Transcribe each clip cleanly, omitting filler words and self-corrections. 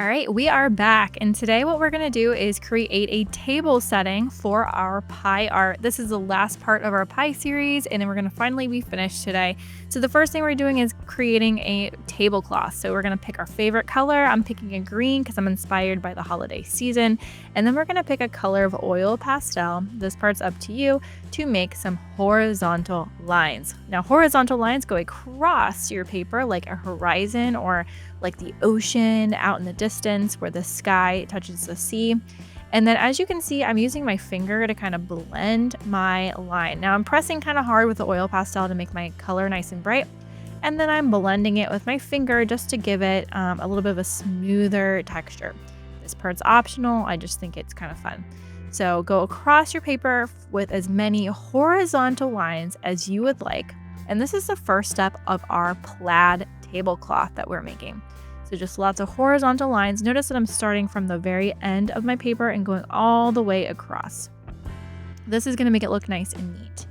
All right, we are back, and today what we're going to do is create a table setting for our pie art. This is the last part of our pie series, and then we're going to finally be finished today. So the first thing we're doing is creating a tablecloth. So we're going to pick our favorite color. I'm picking a green because I'm inspired by the holiday season, and then we're going to pick a color of oil pastel. This part's up to you to make some horizontal lines. Now, horizontal lines go across your paper like a horizon or like the ocean out in the distance where the sky touches the sea. And then as you can see, I'm using my finger to kind of blend my line. Now I'm pressing kind of hard with the oil pastel to make my color nice and bright. And then I'm blending it with my finger just to give it a little bit of a smoother texture. This part's optional. I just think it's kind of fun. So go across your paper with as many horizontal lines as you would like. And this is the first step of our plaid tablecloth that we're making. So just lots of horizontal lines. Notice that I'm starting from the very end of my paper and going all the way across. This is going to make it look nice and neat.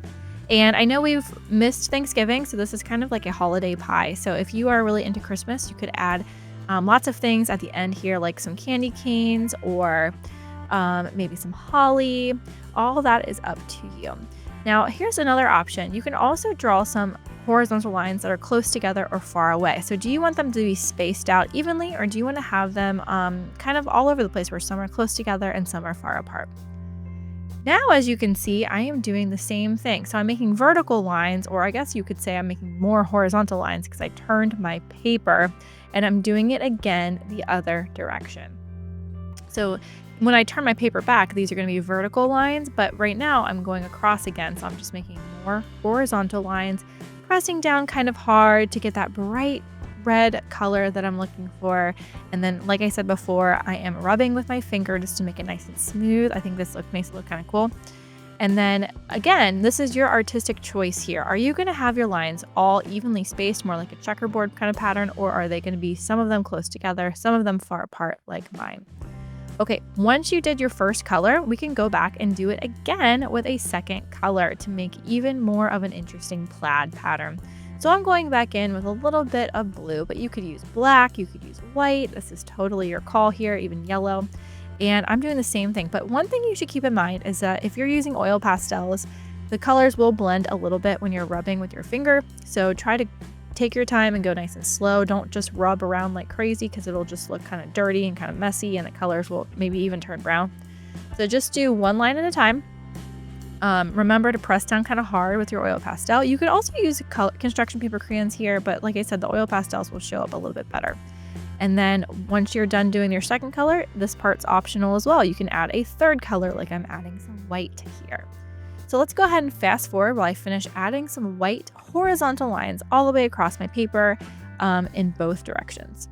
And I know we've missed Thanksgiving, so this is kind of like a holiday pie. So if you are really into Christmas, you could add lots of things at the end here, like some candy canes or maybe some holly. All that is up to you. Now, here's another option. You can also draw some horizontal lines that are close together or far away. So do you want them to be spaced out evenly, or do you want to have them kind of all over the place where some are close together and some are far apart? Now, as you can see, I am doing the same thing. So I'm making vertical lines, or I guess you could say I'm making more horizontal lines because I turned my paper, and I'm doing it again the other direction. So when I turn my paper back, these are going to be vertical lines, but right now I'm going across again. So I'm just making more horizontal lines, pressing down kind of hard to get that bright red color that I'm looking for. And then, like I said before, I am rubbing with my finger just to make it nice and smooth. I think this makes it look kind of cool. And then again, this is your artistic choice here. Are you going to have your lines all evenly spaced, more like a checkerboard kind of pattern, or are they going to be some of them close together, some of them far apart like mine? Okay, once you did your first color, we can go back and do it again with a second color to make even more of an interesting plaid pattern. So I'm going back in with a little bit of blue, but you could use black, you could use white. This is totally your call here, even yellow. And I'm doing the same thing. But one thing you should keep in mind is that if you're using oil pastels, the colors will blend a little bit when you're rubbing with your finger. So try to take your time and go nice and slow. Don't just rub around like crazy because it'll just look kind of dirty and kind of messy, and the colors will maybe even turn brown. So just do one line at a time. Remember to press down kind of hard with your oil pastel. You could also use construction paper crayons here, but like I said, the oil pastels will show up a little bit better. And then once you're done doing your second color, this part's optional as well. You can add a third color, like I'm adding some white here. So let's go ahead and fast forward while I finish adding some white horizontal lines all the way across my paper in both directions.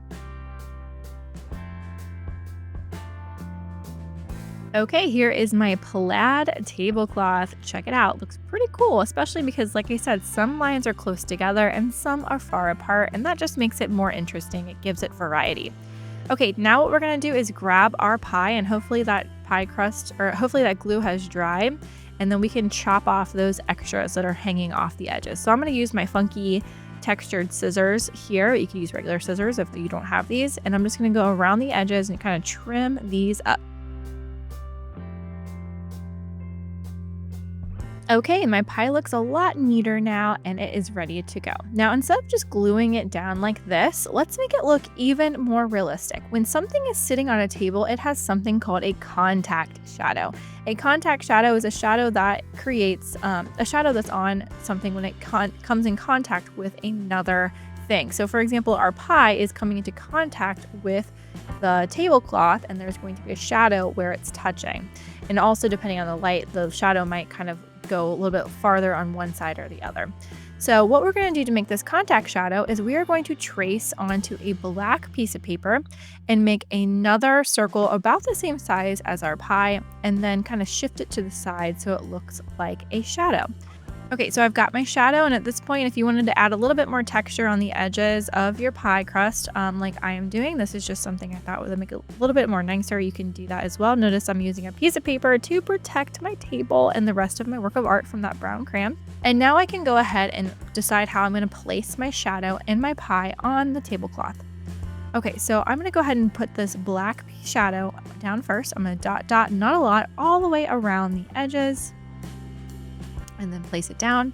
Okay, here is my plaid tablecloth. Check it out. Looks pretty cool, especially because, like I said, some lines are close together and some are far apart, and that just makes it more interesting. It gives it variety. Okay, now what we're going to do is grab our pie, and hopefully that pie crust, or hopefully that glue has dried, and then we can chop off those extras that are hanging off the edges. So I'm going to use my funky textured scissors here. You can use regular scissors if you don't have these, and I'm just going to go around the edges and kind of trim these up. Okay, my pie looks a lot neater now, and it is ready to go. Now, instead of just gluing it down like this, let's make it look even more realistic. When something is sitting on a table, it has something called a contact shadow. A contact shadow is a shadow that creates a shadow that's on something when it comes in contact with another thing. So for example, our pie is coming into contact with the tablecloth, and there's going to be a shadow where it's touching. And also, depending on the light, the shadow might kind of go a little bit farther on one side or the other. So what we're going to do to make this contact shadow is we are going to trace onto a black piece of paper and make another circle about the same size as our pie, and then kind of shift it to the side so it looks like a shadow. Okay, so I've got my shadow, and at this point, if you wanted to add a little bit more texture on the edges of your pie crust, like I am doing, this is just something I thought would make it a little bit more nicer. You can do that as well. Notice I'm using a piece of paper to protect my table and the rest of my work of art from that brown crayon. And now I can go ahead and decide how I'm going to place my shadow and my pie on the tablecloth. Okay, so I'm gonna go ahead and put this black shadow down first. I'm gonna dot, not a lot, all the way around the edges and then place it down.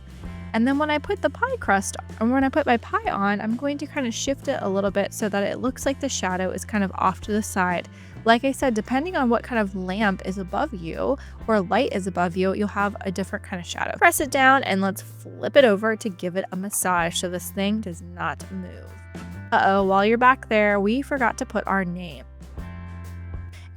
And then when I put the pie crust, or when I put my pie on, I'm going to kind of shift it a little bit so that it looks like the shadow is kind of off to the side. Like I said, depending on what kind of lamp is above you or light is above you, you'll have a different kind of shadow. Press it down and let's flip it over to give it a massage so this thing does not move. Uh-oh, while you're back there, we forgot to put our name.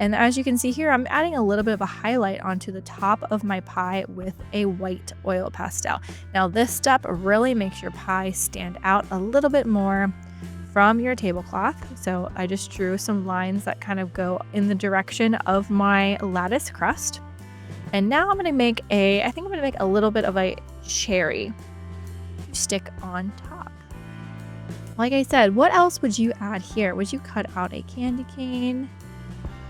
And as you can see here, I'm adding a little bit of a highlight onto the top of my pie with a white oil pastel. Now this step really makes your pie stand out a little bit more from your tablecloth. So I just drew some lines that kind of go in the direction of my lattice crust. And now I'm gonna make I think I'm gonna make a little bit of a cherry to stick on top. Like I said, what else would you add here? Would you cut out a candy cane?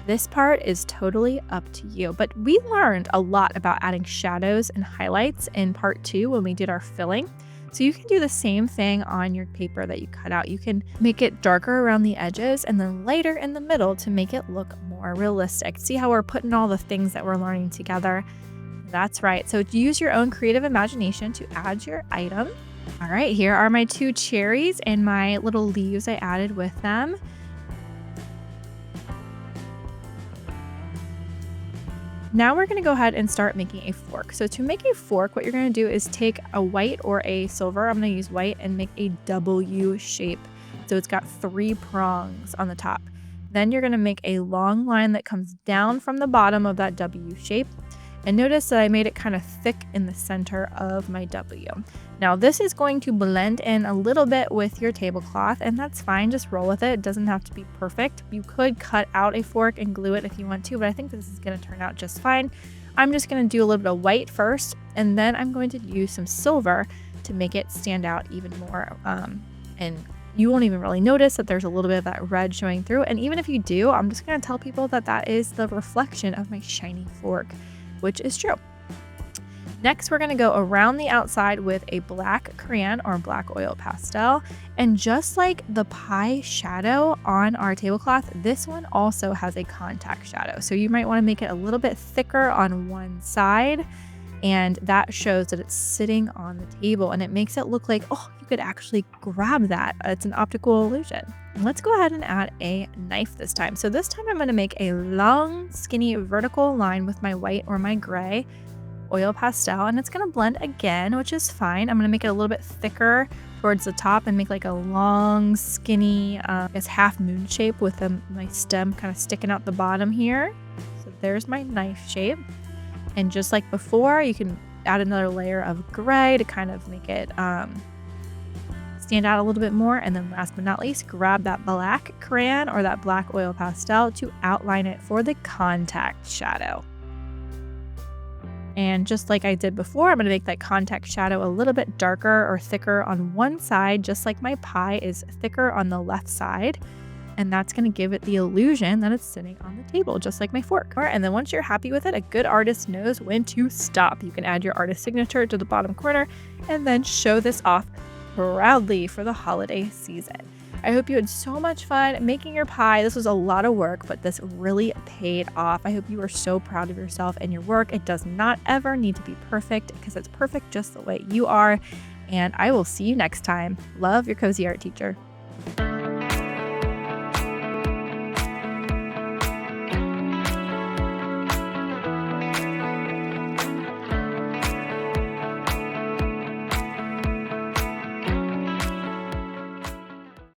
This part is totally up to you, but we learned a lot about adding shadows and highlights in part 2 when we did our filling. So you can do the same thing on your paper that you cut out. You can make it darker around the edges and then lighter in the middle to make it look more realistic. See how we're putting all the things that we're learning together? That's right. So use your own creative imagination to add your item. All right, here are my 2 cherries and my little leaves I added with them. Now we're going to go ahead and start making a fork. So to make a fork, what you're going to do is take a white or a silver, I'm going to use white, and make a W shape. So it's got 3 prongs on the top. Then you're going to make a long line that comes down from the bottom of that W shape. And notice that I made it kind of thick in the center of my W. Now this is going to blend in a little bit with your tablecloth, and that's fine, just roll with it. It doesn't have to be perfect. You could cut out a fork and glue it if you want to, but I think this is going to turn out just fine. I'm just going to do a little bit of white first, and then I'm going to use some silver to make it stand out even more. And you won't even really notice that there's a little bit of that red showing through. And even if you do, I'm just going to tell people that that is the reflection of my shiny fork, which is true. Next, we're going to go around the outside with a black crayon or black oil pastel. And just like the pie shadow on our tablecloth, this one also has a contact shadow. So you might want to make it a little bit thicker on one side, and that shows that it's sitting on the table, and it makes it look like, oh, you could actually grab that. It's an optical illusion. Let's go ahead and add a knife this time. So this time I'm going to make a long, skinny vertical line with my white or my gray oil pastel, and it's going to blend again, which is fine. I'm going to make it a little bit thicker towards the top and make like a long, skinny, half moon shape with my stem kind of sticking out the bottom here. So there's my knife shape. And just like before, you can add another layer of gray to kind of make it stand out a little bit more. And then last but not least, grab that black crayon or that black oil pastel to outline it for the contact shadow. And just like I did before, I'm going to make that contact shadow a little bit darker or thicker on one side, just like my pie is thicker on the left side. And that's going to give it the illusion that it's sitting on the table, just like my fork. And then once you're happy with it, a good artist knows when to stop. You can add your artist signature to the bottom corner and then show this off proudly for the holiday season. I hope you had so much fun making your pie. This was a lot of work, but this really paid off. I hope you are so proud of yourself and your work. It does not ever need to be perfect because it's perfect just the way you are. And I will see you next time. Love, your cozy art teacher.